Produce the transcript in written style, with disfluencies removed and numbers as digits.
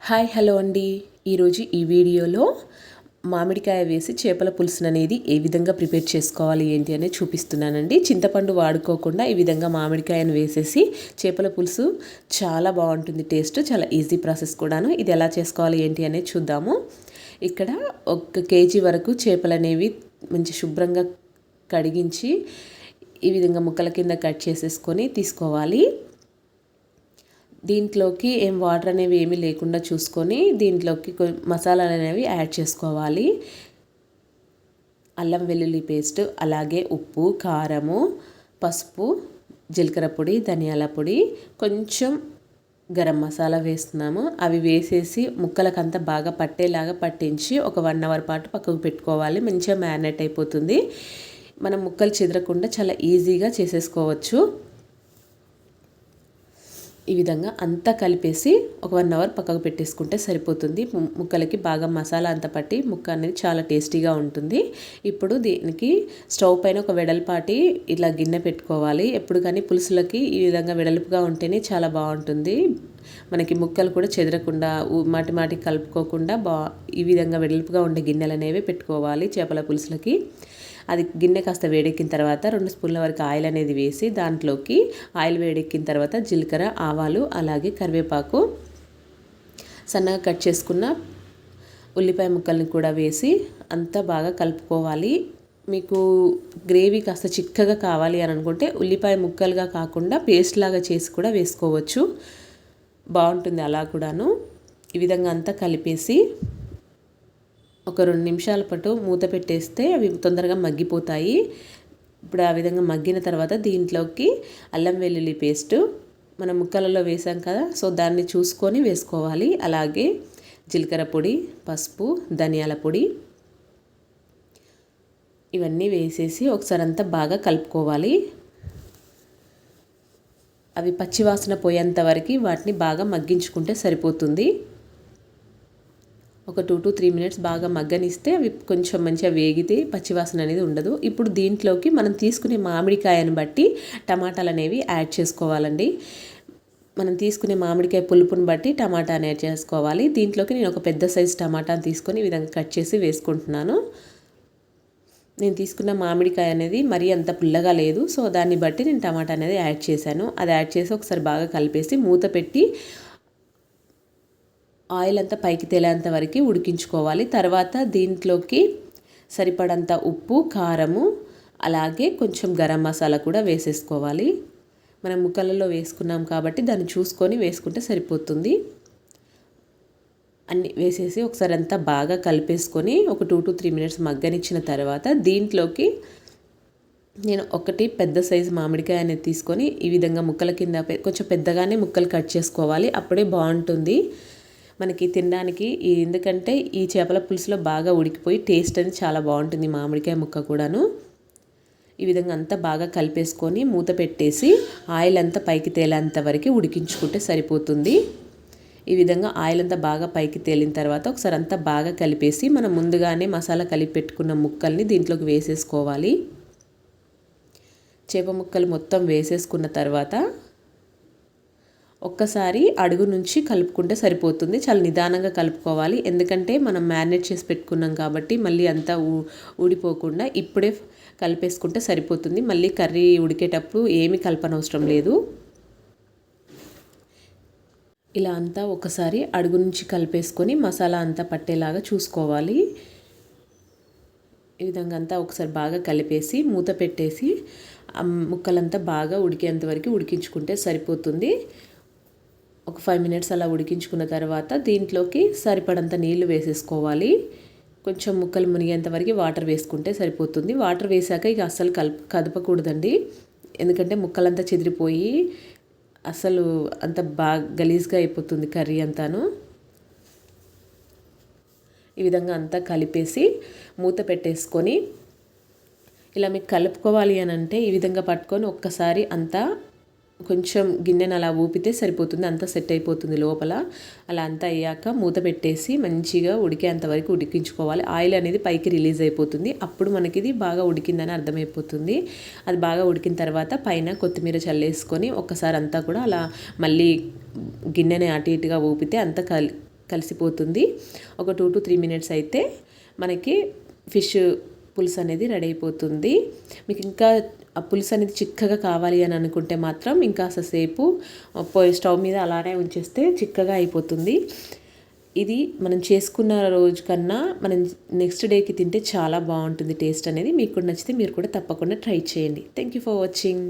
Hi hello అండి. ఈరోజు ఈ వీడియోలో మామిడికాయ వేసి చేపల పులుసును అనేది ఏ విధంగా ప్రిపేర్ చేసుకోవాలి ఏంటి అనేది చూపిస్తున్నానండి. చింతపండు వాడుకోకుండా ఈ విధంగా మామిడికాయను వేసేసి చేపల పులుసు చాలా బాగుంటుంది. టేస్ట్ చాలా ఈజీ ప్రాసెస్ కూడాను. ఇది ఎలా చేసుకోవాలి ఏంటి అనేది చూద్దాము. ఇక్కడ 1 కేజీ వరకు చేపలు అనేవి మంచి శుభ్రంగా కడిగించి ఈ విధంగా ముక్కల కింద కట్ చేసేసుకొని తీసుకోవాలి. దీంట్లోకి ఏం వాటర్ అనేవి ఏమీ లేకుండా చూసుకొని దీంట్లోకి మసాలాలు అనేవి యాడ్ చేసుకోవాలి. అల్లం వెల్లుల్లి పేస్ట్, అలాగే ఉప్పు, కారము, పసుపు, జీలకర్ర పొడి, ధనియాల పొడి, కొంచెం గరం మసాలా వేస్తున్నాము. అవి వేసేసి ముక్కలకంతా బాగా పట్టేలాగా పట్టించి ఒక 1 అవర్ పాటు పక్కకు పెట్టుకోవాలి. మంచిగా మ్యారినేట్ అయిపోతుంది. మనం ముక్కలు చెదరకుండా చాలా ఈజీగా చేసేసుకోవచ్చు. ఈ విధంగా అంతా కలిపేసి ఒక 1 అవర్ పక్కకు పెట్టేసుకుంటే సరిపోతుంది. ముక్కలకి బాగా మసాలా అంతా పట్టి ముక్క అనేది చాలా టేస్టీగా ఉంటుంది. ఇప్పుడు దీనికి స్టవ్ పైన ఒక వెడల్పాటి ఇలా గిన్నె పెట్టుకోవాలి. ఎప్పుడు కానీ పులుసులకి ఈ విధంగా వెడల్పుగా ఉంటేనే చాలా బాగుంటుంది. మనకి ముక్కలు కూడా చెదరకుండా మాటి కలుపుకోకుండా ఈ విధంగా వెడల్పుగా ఉండే గిన్నెలు అనేవి పెట్టుకోవాలి చేపల పులుసులకి. అది గిన్నె కాస్త వేడెక్కిన తర్వాత 2 స్పూన్ల వరకు ఆయిల్ అనేది వేసి దాంట్లోకి ఆయిల్ వేడెక్కిన తర్వాత జీలకర్ర, ఆవాలు, అలాగే కరివేపాకు, సన్నగా కట్ చేసుకున్న ఉల్లిపాయ ముక్కల్ని కూడా వేసి అంతా బాగా కలుపుకోవాలి. మీకు గ్రేవీ కాస్త చిక్కగా కావాలి అని అనుకుంటే ఉల్లిపాయ ముక్కలుగా కాకుండా పేస్ట్ లాగా చేసి కూడా వేసుకోవచ్చు. బాగుంటుంది అలా కూడాను. ఈ విధంగా అంతా కలిపేసి ఒక 2 నిమిషాల పాటు మూత పెట్టేస్తే అవి తొందరగా మగ్గిపోతాయి. ఇప్పుడు ఆ విధంగా మగ్గిన తర్వాత దీంట్లోకి అల్లం వెల్లుల్లి పేస్టు మనం ముక్కలలో వేసాం కదా, సో దాన్ని చూసుకొని వేసుకోవాలి. అలాగే జీలకర్ర పొడి, పసుపు, ధనియాల పొడి ఇవన్నీ వేసేసి ఒకసారి అంతా బాగా కలుపుకోవాలి. అవి పచ్చివాసన పోయేంత వరకు వాటిని బాగా మగ్గించుకుంటే సరిపోతుంది. ఒక 2 to 3 మినిట్స్ బాగా మగ్గనిస్తే అవి కొంచెం మంచిగా వేగితే పచ్చివాసన అనేది ఉండదు. ఇప్పుడు దీంట్లోకి మనం తీసుకునే మామిడికాయను బట్టి టమాటాలు అనేవి యాడ్ చేసుకోవాలండి. మనం తీసుకునే మామిడికాయ పులుపుని బట్టి టమాటాని యాడ్ చేసుకోవాలి. దీంట్లోకి నేను ఒక పెద్ద సైజు టమాటాని తీసుకొని ఈ విధంగా కట్ చేసి వేసుకుంటున్నాను. నేను తీసుకున్న మామిడికాయ అనేది మరీ అంత పుల్లగా లేదు, సో దాన్ని బట్టి నేను టమాటా అనేది యాడ్ చేశాను. అది యాడ్ చేసి ఒకసారి బాగా కలిపేసి మూత పెట్టి ఆయిల్ అంతా పైకి తేలేంత వరకు ఉడికించుకోవాలి. తర్వాత దీంట్లోకి సరిపడంత ఉప్పు, కారము, అలాగే కొంచెం గరం మసాలా కూడా వేసేసుకోవాలి. మనం ముక్కలలో వేసుకున్నాం కాబట్టి దాన్ని చూసుకొని వేసుకుంటే సరిపోతుంది. అన్నీ వేసేసి ఒకసారి అంతా బాగా కలిపేసుకొని ఒక 2 to 3 మినిట్స్ మగ్గనిచ్చిన తర్వాత దీంట్లోకి నేను ఒకటి పెద్ద సైజు మామిడికాయ అనేది తీసుకొని ఈ విధంగా ముక్కల కింద కొంచెం పెద్దగానే ముక్కలు కట్ చేసుకోవాలి. అప్పుడే బాగుంటుంది మనకి తినడానికి. ఎందుకంటే ఈ చేపల పులుసులో బాగా ఉడికిపోయి టేస్ట్ అనేది చాలా బాగుంటుంది మామిడికాయ ముక్క కూడాను. ఈ విధంగా అంతా బాగా కలిపేసుకొని మూత పెట్టేసి ఆయిల్ అంతా పైకి తేలేంత వరకు ఉడికించుకుంటే సరిపోతుంది. ఈ విధంగా ఆయిల్ అంతా బాగా పైకి తేలిన తర్వాత ఒకసారి అంతా బాగా కలిపేసి మనం ముందుగానే మసాలా కలిపి పెట్టుకున్న ముక్కల్ని దీంట్లోకి వేసేసుకోవాలి. చేప ముక్కలు మొత్తం వేసేసుకున్న తర్వాత ఒక్కసారి అడుగు నుంచి కలుపుకుంటే సరిపోతుంది. చాలా నిదానంగా కలుపుకోవాలి. ఎందుకంటే మనం మ్యారినేట్ చేసి పెట్టుకున్నాం కాబట్టి మళ్ళీ అంతా ఊడిపోకుండా ఇప్పుడే కలిపేసుకుంటే సరిపోతుంది. మళ్ళీ కర్రీ ఉడికేటప్పుడు ఏమీ కలపనవసరం లేదు. ఇలా అంతా ఒకసారి అడుగు నుంచి కలిపేసుకొని మసాలా అంతా పట్టేలాగా చూసుకోవాలి. ఈ విధంగా అంతా ఒకసారి బాగా కలిపేసి మూత పెట్టేసి ముక్కలంతా బాగా ఉడికేంత వరకు ఉడికించుకుంటే సరిపోతుంది. ఒక 5 మినిట్స్ అలా ఉడికించుకున్న తర్వాత దీంట్లోకి సరిపడంత నీళ్లు వేసేసుకోవాలి. కొంచెం ముక్కలు మునిగేంత వరకు వాటర్ వేసుకుంటే సరిపోతుంది. వాటర్ వేసాక ఇక అస్సలు కదపకూడదండి. ఎందుకంటే ముక్కలంతా చెదిరిపోయి అసలు అంత బాగా గలీజ్గా అయిపోతుంది కర్రీ అంతాను. ఈ విధంగా అంతా కలిపేసి మూత పెట్టేసుకొని ఇలా మీకు కలుపుకోవాలి అని అంటే ఈ విధంగా పట్టుకొని ఒక్కసారి అంతా కొంచెం గిన్నెను అలా ఊపితే సరిపోతుంది. అంతా సెట్ అయిపోతుంది లోపల. అలా అంతా అయ్యాక మూత పెట్టేసి మంచిగా ఉడికేంత వరకు ఉడికించుకోవాలి. ఆయిల్ అనేది పైకి రిలీజ్ అయిపోతుంది. అప్పుడు మనకి ఇది బాగా ఉడికిందని అర్థమైపోతుంది. అది బాగా ఉడికిన తర్వాత పైన కొత్తిమీర చల్లేసుకొని ఒక్కసారి అంతా కూడా అలా మళ్ళీ గిన్నెని అటు ఇటుగా ఊపితే అంతా కలిసిపోతుంది. ఒక 2 to 3 మినిట్స్ అయితే మనకి ఫిష్ పులుసు అనేది రెడీ అయిపోతుంది. మీకు ఇంకా ఆ పులుసు అనేది చిక్కగా కావాలి అని అనుకుంటే మాత్రం ఇంకా సేపు స్టవ్ మీద అలానే ఉంచేస్తే చిక్కగా అయిపోతుంది. ఇది మనం చేసుకున్న రోజు కన్నా మనం నెక్స్ట్ డేకి తింటే చాలా బాగుంటుంది టేస్ట్ అనేది. మీకు కూడా నచ్చితే మీరు కూడా తప్పకుండా ట్రై చేయండి. Thank you for watching.